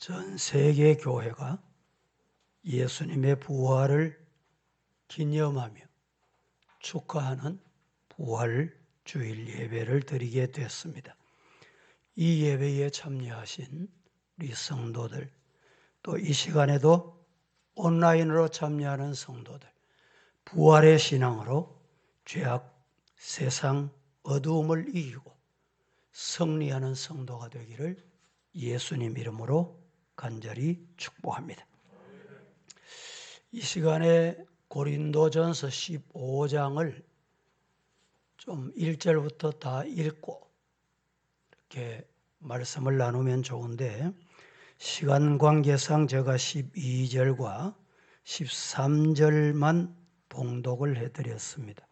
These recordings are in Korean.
전 세계 교회가 예수님의 부활을 기념하며 축하하는 부활 주일 예배를 드리게 됐습니다. 이 예배에 참여하신 우리 성도들, 또 이 시간에도 온라인으로 참여하는 성도들, 부활의 신앙으로 죄악, 세상, 어두움을 이기고 승리하는 성도가 되기를 예수님 이름으로 간절히 축복합니다. 이 시간에 고린도전서 15장을 좀 1절부터 다 읽고 이렇게 말씀을 나누면 좋은데, 시간 관계상 제가 12절과 13절만 봉독을 해드렸습니다.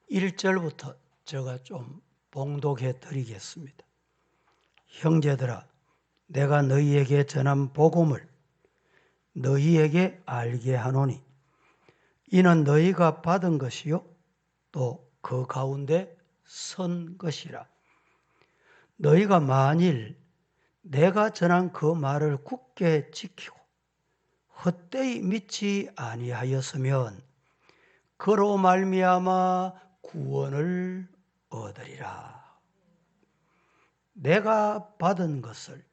1절부터 제가 좀 봉독해 드리겠습니다. 형제들아, 내가 너희에게 전한 복음을 너희에게 알게 하노니 이는 너희가 받은 것이요 또 그 가운데 선 것이라. 너희가 만일 내가 전한 그 말을 굳게 지키고 헛되이 믿지 아니하였으면 그로 말미암아 구원을 얻으리라. 내가 받은 것을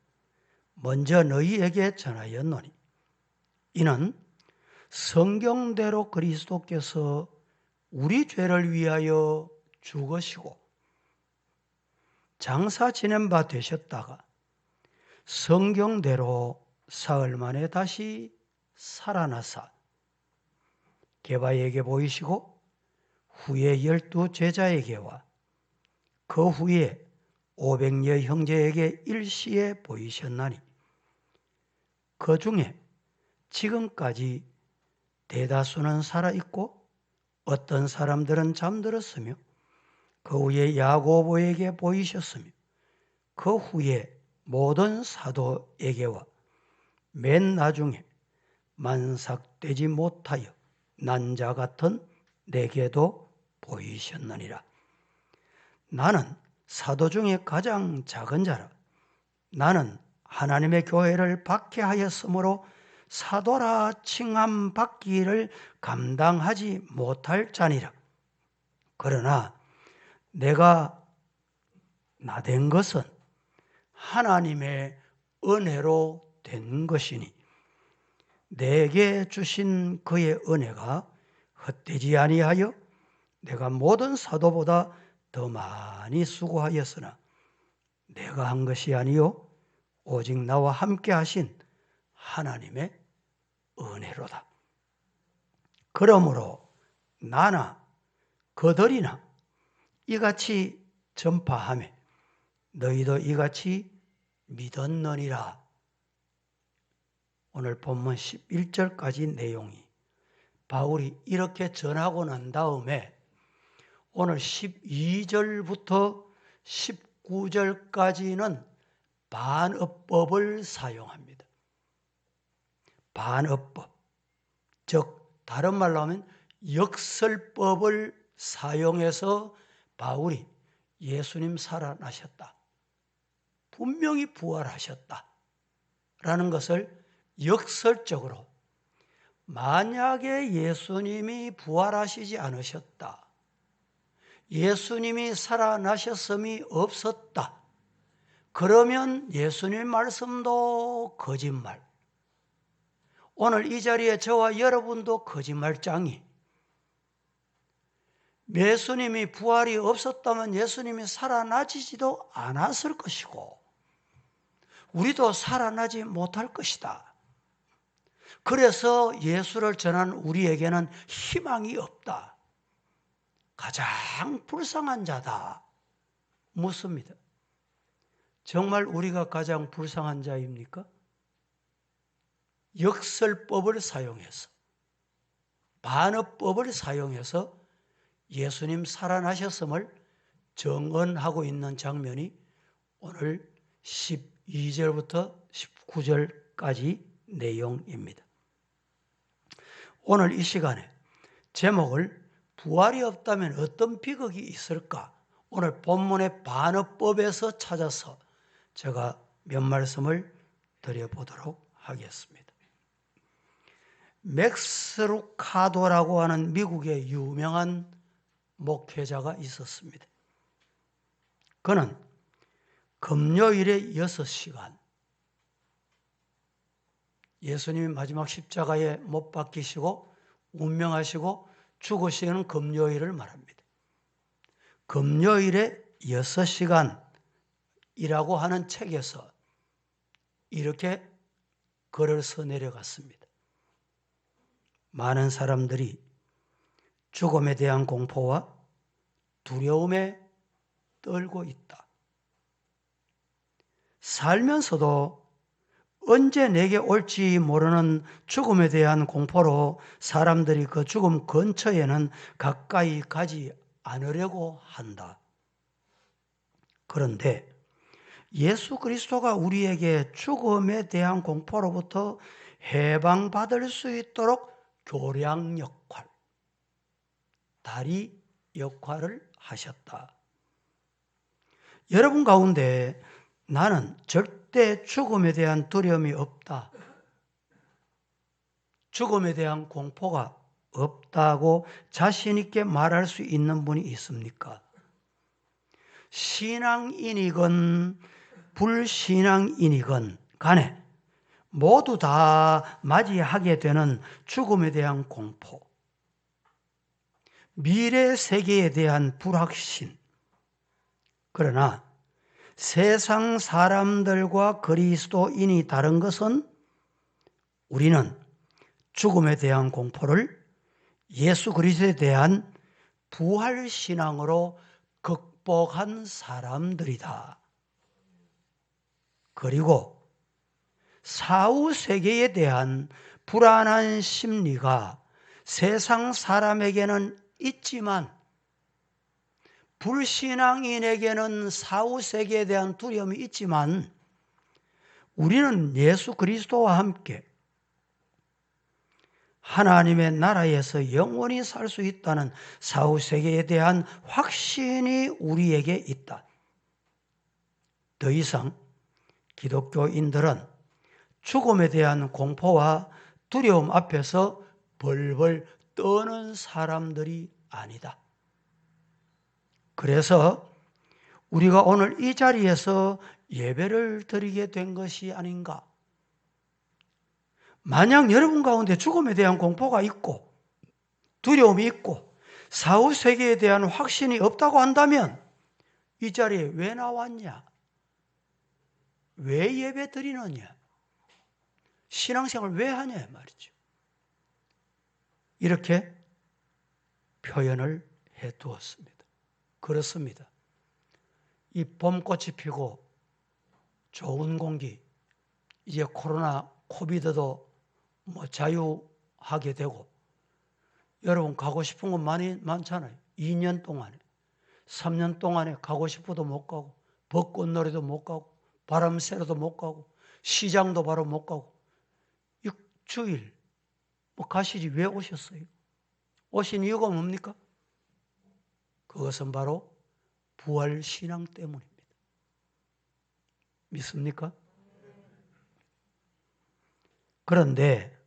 먼저 너희에게 전하였노니 이는 성경대로 그리스도께서 우리 죄를 위하여 죽으시고 장사 지낸 바 되셨다가 성경대로 사흘 만에 다시 살아나사 게바에게 보이시고 후에 12 제자에게와 그 후에 500여 형제에게 일시에 보이셨나니 그 중에 지금까지 대다수는 살아있고 어떤 사람들은 잠들었으며 그 후에 야고보에게 보이셨으며 그 후에 모든 사도에게와 맨 나중에 만삭되지 못하여 난 자 같은 내게도 보이셨느니라. 나는 사도 중에 가장 작은 자라. 나는 하나님의 교회를 박해하였으므로 사도라 칭함 받기를 감당하지 못할 자니라. 그러나 내가 나된 것은 하나님의 은혜로 된 것이니 내게 주신 그의 은혜가 헛되지 아니하여 내가 모든 사도보다 더 많이 수고하였으나 내가 한 것이 아니요 오직 나와 함께 하신 하나님의 은혜로다. 그러므로 나나 그들이나 이같이 전파하며 너희도 이같이 믿었느니라. 오늘 본문 11절까지 내용이 바울이 이렇게 전하고 난 다음에 오늘 12절부터 19절까지는 반어법을 사용합니다. 반어법, 즉 다른 말로 하면 역설법을 사용해서 바울이 예수님 살아나셨다, 분명히 부활하셨다 라는 것을 역설적으로, 만약에 예수님이 부활하시지 않으셨다, 예수님이 살아나셨음이 없었다, 그러면 예수님 말씀도 거짓말, 오늘 이 자리에 저와 여러분도 거짓말장이, 예수님이 부활이 없었다면 예수님이 살아나지도 않았을 것이고 우리도 살아나지 못할 것이다. 그래서 예수를 전한 우리에게는 희망이 없다. 가장 불쌍한 자다. 묻습니다. 정말 우리가 가장 불쌍한 자입니까? 역설법을 사용해서, 반어법을 사용해서 예수님 살아나셨음을 정언하고 있는 장면이 오늘 12절부터 19절까지 내용입니다. 오늘 이 시간에 제목을 부활이 없다면 어떤 비극이 있을까? 오늘 본문의 반어법에서 찾아서 제가 몇 말씀을 드려보도록 하겠습니다. 맥스 루카도라고 하는 미국의 유명한 목회자가 있었습니다. 그는 금요일에 6시간, 예수님이 마지막 십자가에 못 박히시고 운명하시고 죽으시는 금요일을 말합니다. 금요일에 6시간이라고 하는 책에서 이렇게 글을 써 내려갔습니다. 많은 사람들이 죽음에 대한 공포와 두려움에 떨고 있다. 살면서도 언제 내게 올지 모르는 죽음에 대한 공포로 사람들이 그 죽음 근처에는 가까이 가지 않으려고 한다. 그런데 예수 그리스도가 우리에게 죽음에 대한 공포로부터 해방받을 수 있도록 교량 역할, 다리 역할을 하셨다. 여러분 가운데 나는 절대 죽음에 대한 두려움이 없다, 죽음에 대한 공포가 없다고 자신 있게 말할 수 있는 분이 있습니까? 신앙인이건 불신앙인이건 간에 모두 다 맞이하게 되는 죽음에 대한 공포, 미래 세계에 대한 불확신. 그러나 세상 사람들과 그리스도인이 다른 것은 우리는 죽음에 대한 공포를 예수 그리스도에 대한 부활신앙으로 극복한 사람들이다. 그리고 사후세계에 대한 불안한 심리가 세상 사람에게는 있지만 불신앙인에게는 사후세계에 대한 두려움이 있지만 우리는 예수 그리스도와 함께 하나님의 나라에서 영원히 살 수 있다는 사후세계에 대한 확신이 우리에게 있다. 더 이상 기독교인들은 죽음에 대한 공포와 두려움 앞에서 벌벌 떠는 사람들이 아니다. 그래서 우리가 오늘 이 자리에서 예배를 드리게 된 것이 아닌가. 만약 여러분 가운데 죽음에 대한 공포가 있고 두려움이 있고 사후세계에 대한 확신이 없다고 한다면 이 자리에 왜 나왔냐? 왜 예배 드리느냐? 신앙생활 왜 하냐 말이죠. 이렇게 표현을 해두었습니다. 그렇습니다. 이 봄꽃이 피고 좋은 공기, 이제 코로나, 코비드도 자유하게 되고 여러분 가고 싶은 곳 많잖아요. 2년 동안에, 3년 동안에 가고 싶어도 못 가고 벚꽃놀이도 못 가고 바람 쐬러도 못 가고 시장도 바로 못 가고 6주일 가시지 왜 오셨어요? 오신 이유가 뭡니까? 그것은 바로 부활신앙 때문입니다. 믿습니까? 그런데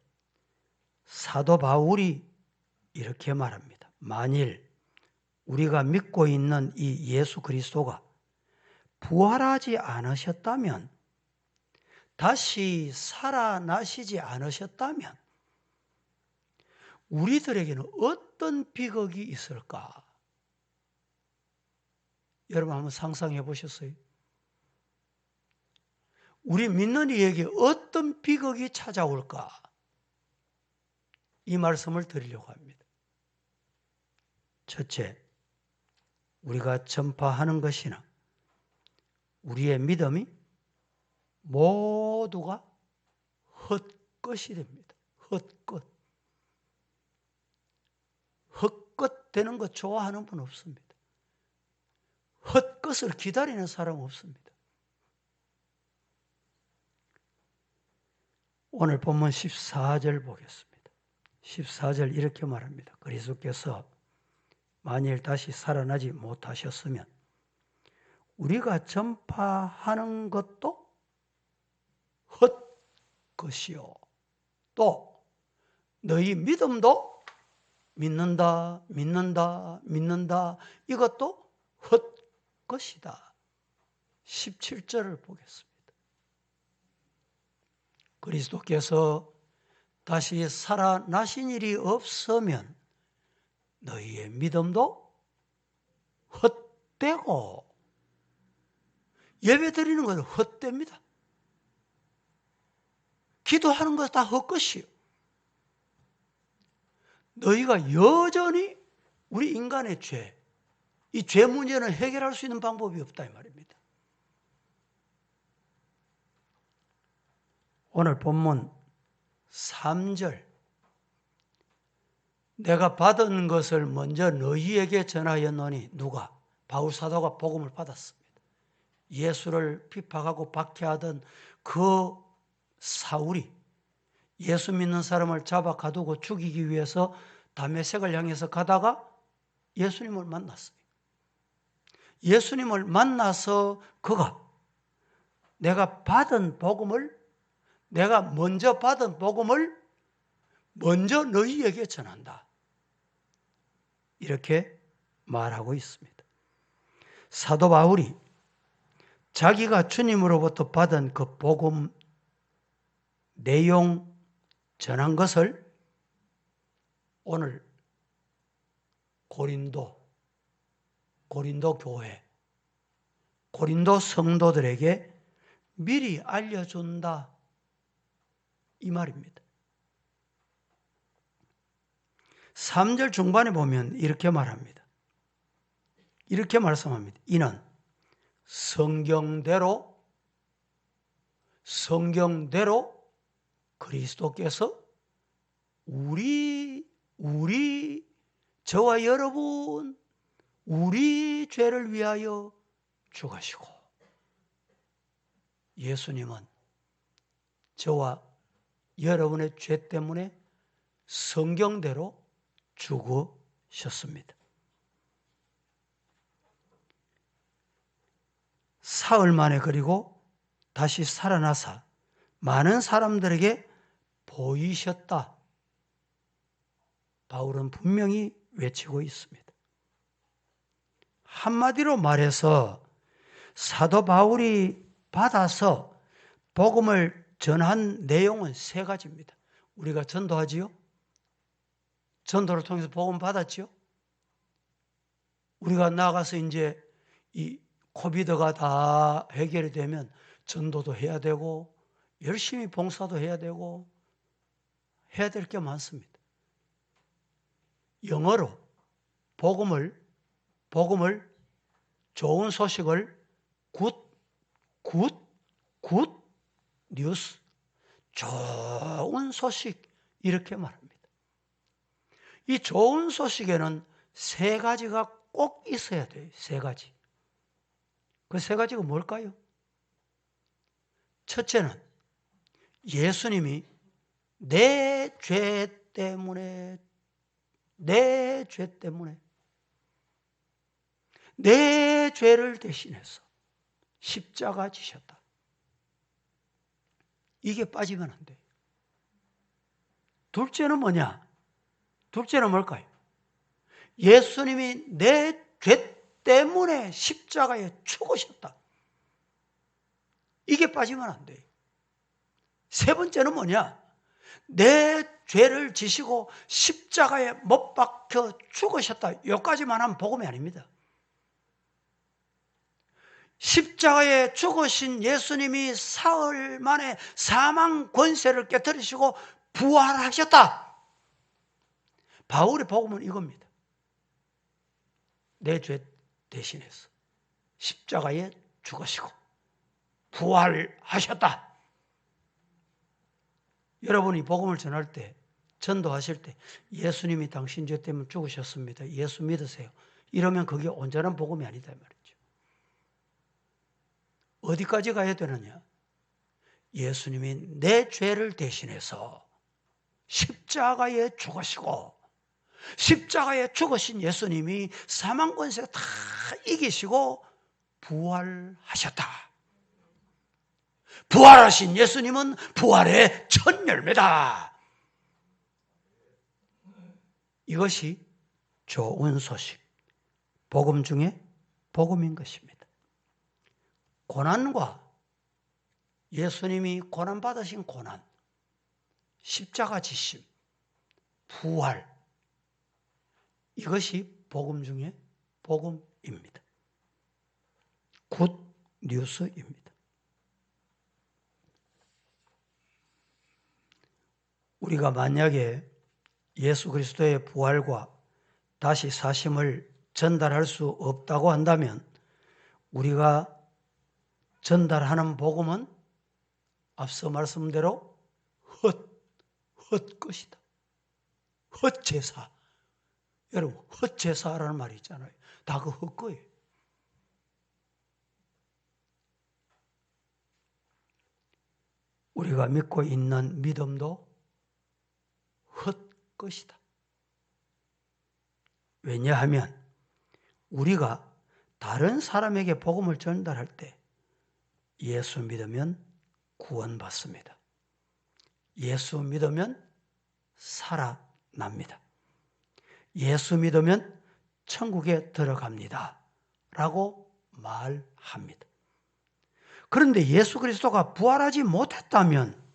사도 바울이 이렇게 말합니다. 만일 우리가 믿고 있는 이 예수 그리스도가 부활하지 않으셨다면, 다시 살아나시지 않으셨다면 우리들에게는 어떤 비극이 있을까? 여러분 한번 상상해 보셨어요? 우리 믿는 이에게 어떤 비극이 찾아올까? 이 말씀을 드리려고 합니다. 첫째, 우리가 전파하는 것이나 우리의 믿음이 모두가 헛것이 됩니다. 헛것. 헛것 되는 거 좋아하는 분 없습니다. 헛것을 기다리는 사람 없습니다. 오늘 본문 14절 보겠습니다. 14절 이렇게 말합니다. 그리스도께서 만일 다시 살아나지 못하셨으면 우리가 전파하는 것도 헛것이요. 또 너희 믿음도 믿는다, 믿는다, 믿는다. 이것도 헛것이다. 17절을 보겠습니다. 그리스도께서 다시 살아나신 일이 없으면 너희의 믿음도 헛되고, 예배 드리는 것은 헛됩니다. 기도하는 것은 다 헛것이요. 너희가 여전히 우리 인간의 죄, 이 죄 문제는 해결할 수 있는 방법이 없다 이 말입니다. 오늘 본문 3절, 내가 받은 것을 먼저 너희에게 전하였노니, 누가? 바울 사도가 복음을 받았습니다. 예수를 핍박하고 박해하던 그 사울이 예수 믿는 사람을 잡아 가두고 죽이기 위해서 다메섹을 향해서 가다가 예수님을 만났어요. 예수님을 만나서 그가 내가 먼저 받은 복음을 먼저 너희에게 전한다, 이렇게 말하고 있습니다. 사도 바울이 자기가 주님으로부터 받은 그 복음 내용 전한 것을 오늘 고린도 교회, 고린도 성도들에게 미리 알려준다, 이 말입니다. 3절 중반에 보면 이렇게 말합니다. 이렇게 말씀합니다. 이는 성경대로 그리스도께서 저와 여러분, 우리 죄를 위하여 죽으시고, 예수님은 저와 여러분의 죄 때문에 성경대로 죽으셨습니다. 사흘 만에 그리고 다시 살아나사 많은 사람들에게 보이셨다, 바울은 분명히 외치고 있습니다. 한마디로 말해서 사도 바울이 받아서 복음을 전한 내용은 3가지입니다. 우리가 전도하지요? 전도를 통해서 복음 받았지요? 우리가 나가서 이제 이 코비드가 다 해결이 되면 전도도 해야 되고 열심히 봉사도 해야 되고 해야 될 게 많습니다. 영어로 복음을 좋은 소식을 굿 뉴스, 좋은 소식, 이렇게 말합니다. 이 좋은 소식에는 3가지가 꼭 있어야 돼요. 3가지. 그 3가지가 뭘까요? 첫째는 예수님이 내 죄 때문에 내 죄를 대신해서 십자가 지셨다. 이게 빠지면 안 돼요. 둘째는 뭐냐? 둘째는 뭘까요? 예수님이 내 죄 때문에 십자가에 죽으셨다. 이게 빠지면 안 돼요. 3번째는 뭐냐? 내 죄를 지시고 십자가에 못 박혀 죽으셨다. 여기까지만 하면 복음이 아닙니다. 십자가에 죽으신 예수님이 사흘 만에 사망 권세를 깨뜨리시고 부활하셨다. 바울의 복음은 이겁니다. 내 죄 대신해서 십자가에 죽으시고 부활하셨다. 여러분이 복음을 전할 때, 전도하실 때 예수님이 당신 죄 때문에 죽으셨습니다, 예수 믿으세요, 이러면 그게 온전한 복음이 아니다 말이죠. 어디까지 가야 되느냐? 예수님이 내 죄를 대신해서 십자가에 죽으시고, 십자가에 죽으신 예수님이 사망 권세를 다 이기시고 부활하셨다. 부활하신 예수님은 부활의 첫 열매다. 이것이 좋은 소식, 복음 중에 복음인 것입니다. 고난과 예수님이 고난받으신 고난, 십자가 지심, 부활, 이것이 복음 중에 복음입니다. 굿 뉴스입니다. 우리가 만약에 예수 그리스도의 부활과 다시 사심을 전달할 수 없다고 한다면 우리가 전달하는 복음은 앞서 말씀대로 헛것이다. 헛제사. 여러분, 헛제사라는 말이 있잖아요. 다 그 헛거예요. 우리가 믿고 있는 믿음도 헛것이다. 왜냐하면 우리가 다른 사람에게 복음을 전달할 때 예수 믿으면 구원받습니다. 예수 믿으면 살아납니다. 예수 믿으면 천국에 들어갑니다. 라고 말합니다. 그런데 예수 그리스도가 부활하지 못했다면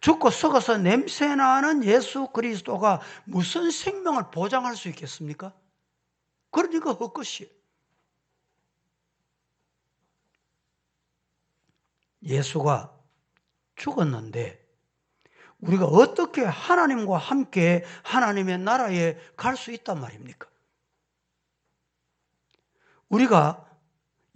죽고 썩어서 냄새나는 예수 그리스도가 무슨 생명을 보장할 수 있겠습니까? 그러니까 헛것이에요. 예수가 죽었는데 우리가 어떻게 하나님과 함께 하나님의 나라에 갈 수 있단 말입니까? 우리가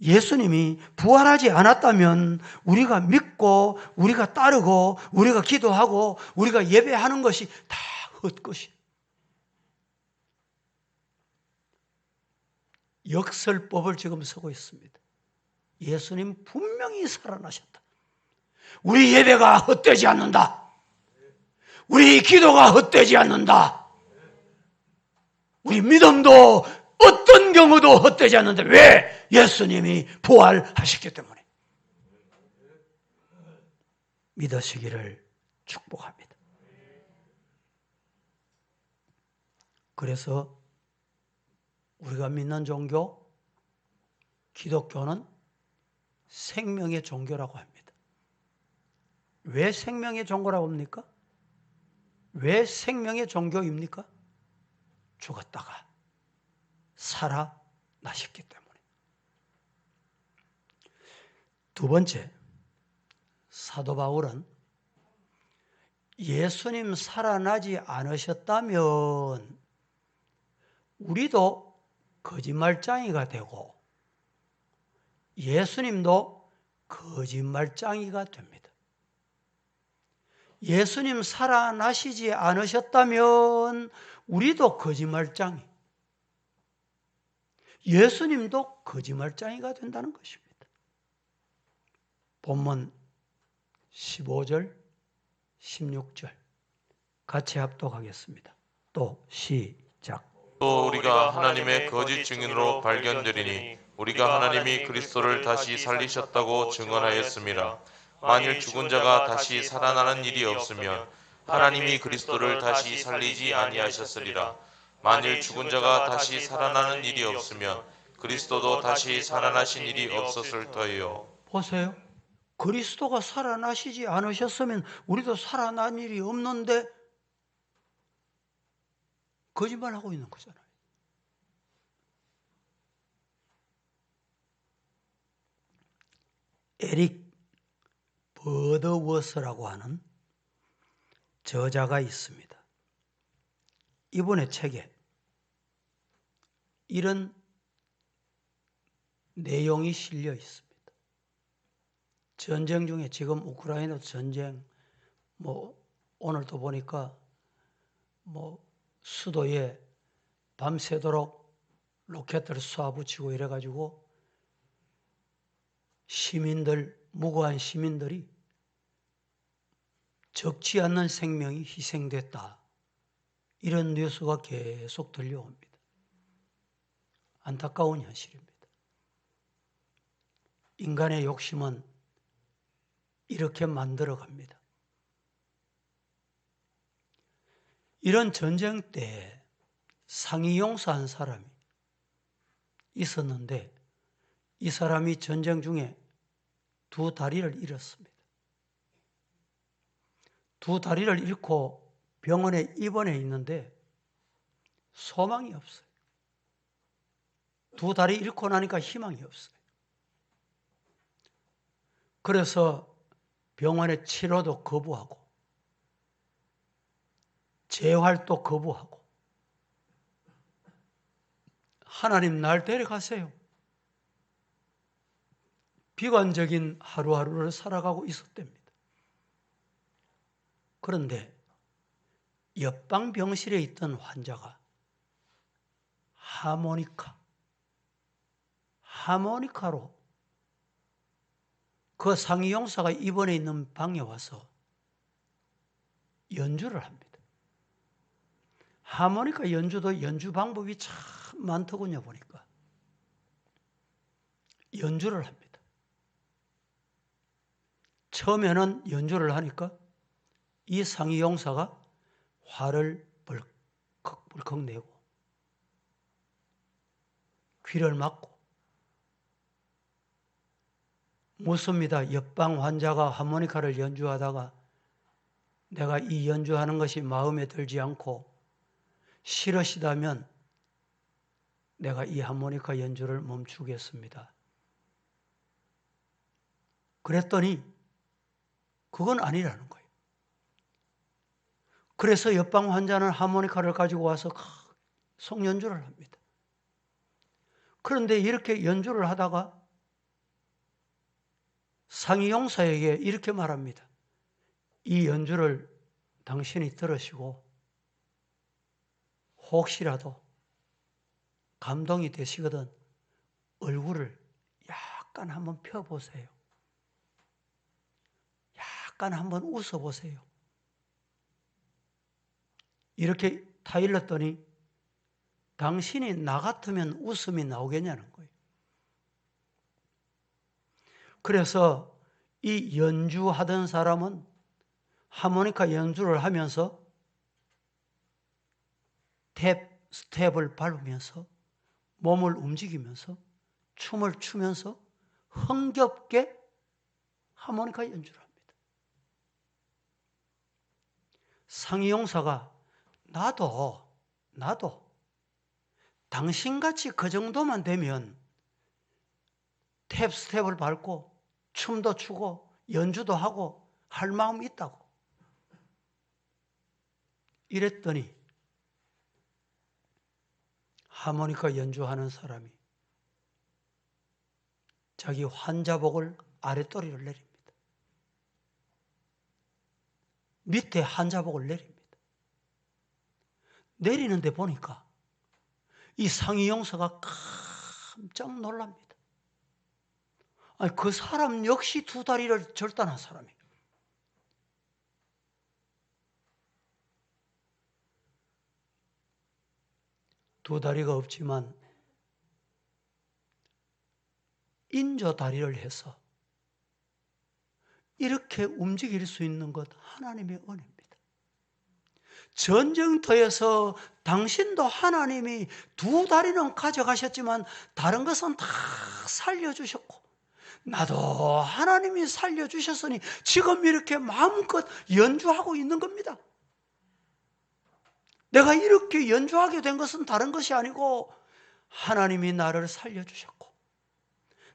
예수님이 부활하지 않았다면 우리가 믿고 우리가 따르고 우리가 기도하고 우리가 예배하는 것이 다 헛것이에요. 역설법을 지금 쓰고 있습니다. 예수님 분명히 살아나셨다. 우리 예배가 헛되지 않는다. 우리 기도가 헛되지 않는다. 우리 믿음도 어떤 경우도 헛되지 않는다. 왜? 예수님이 부활하셨기 때문에. 믿으시기를 축복합니다. 그래서 우리가 믿는 종교, 기독교는 생명의 종교라고 합니다. 왜 생명의 종교라고 합니까? 왜 생명의 종교입니까? 죽었다가 살아나셨기 때문에. 두 번째, 사도 바울은 예수님 살아나지 않으셨다면 우리도 거짓말쟁이가 되고 예수님도 거짓말쟁이가 됩니다. 예수님 살아나시지 않으셨다면 우리도 거짓말쟁이, 예수님도 거짓말쟁이가 된다는 것입니다. 본문 15절, 16절 같이 합독하겠습니다. 또 시작. 또 우리가 하나님의 거짓 증인으로 발견되리니 우리가 하나님이 그리스도를 다시 살리셨다고 증언하였습니다. 만일 죽은 자가 다시 살아나는 일이 없으면 하나님이 그리스도를 다시 살리지 아니하셨으리라. 만일 죽은 자가 다시 살아나는 일이 없으면 그리스도도 다시 살아나신 일이 없었을 터예요. 보세요. 그리스도가 살아나시지 않으셨으면 우리도 살아난 일이 없는데 거짓말하고 있는 거잖아요. 에릭 버드워스라고 하는 저자가 있습니다. 이분의 책에 이런 내용이 실려 있습니다. 전쟁 중에 지금 우크라이나 전쟁, 오늘도 보니까 수도에 밤새도록 로켓을 쏴붙이고 이래가지고 무고한 시민들이 적지 않는 생명이 희생됐다. 이런 뉴스가 계속 들려옵니다. 안타까운 현실입니다. 인간의 욕심은 이렇게 만들어 갑니다. 이런 전쟁 때 상위용사한 사람이 있었는데 이 사람이 전쟁 중에 두 다리를 잃었습니다. 두 다리를 잃고 병원에 입원해 있는데 소망이 없어요. 두 다리 잃고 나니까 희망이 없어요. 그래서 병원의 치료도 거부하고 재활도 거부하고 하나님 날 데려가세요. 비관적인 하루하루를 살아가고 있었답니다. 그런데 옆방 병실에 있던 환자가 하모니카로 그 상위용사가 입원해 있는 방에 와서 연주를 합니다. 하모니카 연주도 연주 방법이 참 많더군요. 보니까 연주를 합니다. 처음에는 연주를 하니까 이 상위용사가 화를 벌컥 내고 귀를 막고 묻습니다. 옆방 환자가 하모니카를 연주하다가 내가 이 연주하는 것이 마음에 들지 않고 싫으시다면 내가 이 하모니카 연주를 멈추겠습니다. 그랬더니 그건 아니라는 거예요. 그래서 옆방 환자는 하모니카를 가지고 와서 성연주를 합니다. 그런데 이렇게 연주를 하다가 상위용사에게 이렇게 말합니다. 이 연주를 당신이 들으시고 혹시라도 감동이 되시거든 얼굴을 약간 한번 펴보세요. 약간 한번 웃어보세요. 이렇게 타일렀더니 당신이 나 같으면 웃음이 나오겠냐는 거예요. 그래서 이 연주하던 사람은 하모니카 연주를 하면서 스텝을 밟으면서 몸을 움직이면서 춤을 추면서 흥겹게 하모니카 연주를 합니다. 상위용사가 나도 당신같이 그 정도만 되면 스텝을 밟고 춤도 추고 연주도 하고 할 마음이 있다고. 이랬더니 하모니카 연주하는 사람이 자기 환자복을 아랫도리를 내립니다. 밑에 환자복을 내립니다. 내리는데 보니까 이 상위용사가 깜짝 놀랍니다. 아니, 그 사람 역시 두 다리를 절단한 사람이에요. 두 다리가 없지만 인조 다리를 해서 이렇게 움직일 수 있는 것 하나님의 은혜입니다. 전쟁터에서 당신도 하나님이 두 다리는 가져가셨지만 다른 것은 다 살려주셨고 나도 하나님이 살려주셨으니 지금 이렇게 마음껏 연주하고 있는 겁니다. 내가 이렇게 연주하게 된 것은 다른 것이 아니고 하나님이 나를 살려주셨고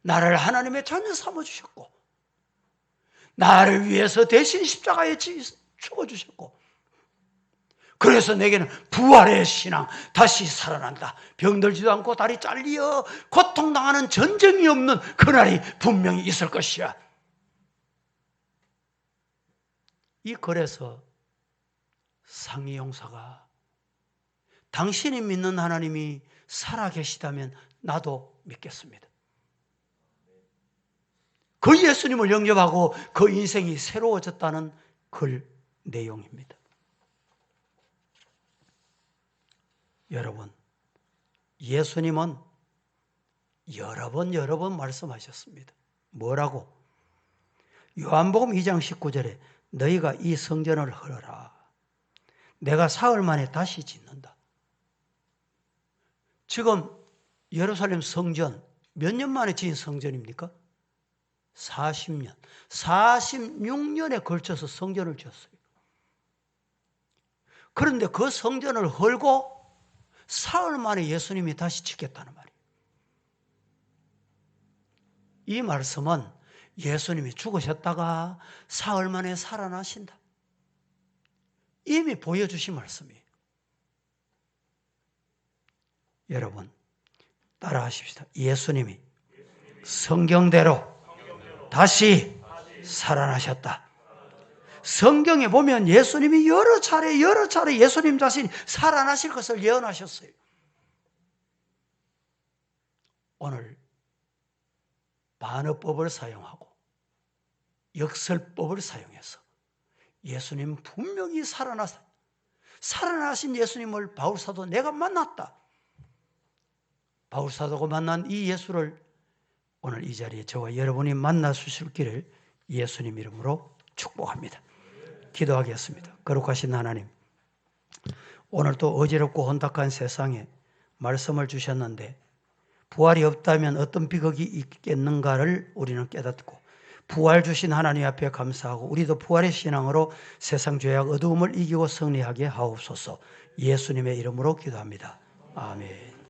나를 하나님의 자녀 삼아주셨고 나를 위해서 대신 십자가에 죽어주셨고 그래서 내게는 부활의 신앙, 다시 살아난다. 병들지도 않고 다리 잘려 고통당하는 전쟁이 없는 그날이 분명히 있을 것이야. 이 글에서 상위용사가 당신이 믿는 하나님이 살아계시다면 나도 믿겠습니다. 그 예수님을 영접하고 그 인생이 새로워졌다는 글 내용입니다. 여러분, 예수님은 여러 번 말씀하셨습니다. 뭐라고? 요한복음 2장 19절에 너희가 이 성전을 헐어라. 내가 사흘 만에 다시 짓는다. 지금 예루살렘 성전 몇 년 만에 지은 성전입니까? 40년. 46년에 걸쳐서 성전을 지었어요. 그런데 그 성전을 헐고 사흘 만에 예수님이 다시 짓겠다는 말이에요. 이 말씀은 예수님이 죽으셨다가 사흘 만에 살아나신다. 이미 보여주신 말씀이에요. 여러분 따라하십시다. 예수님이 성경대로 다시 살아나셨다. 성경에 보면 예수님이 여러 차례 예수님 자신이 살아나실 것을 예언하셨어요. 오늘 반어법을 사용하고 역설법을 사용해서 예수님 분명히 살아나신 예수님을 바울사도 내가 만났다. 바울사도가 만난 이 예수를 오늘 이 자리에 저와 여러분이 만나 주실 길을 예수님 이름으로 축복합니다. 기도하겠습니다. 거룩하신 하나님, 오늘도 어지럽고 혼탁한 세상에 말씀을 주셨는데 부활이 없다면 어떤 비극이 있겠는가를 우리는 깨닫고 부활 주신 하나님 앞에 감사하고 우리도 부활의 신앙으로 세상 죄악 어두움을 이기고 승리하게 하옵소서. 예수님의 이름으로 기도합니다. 아멘.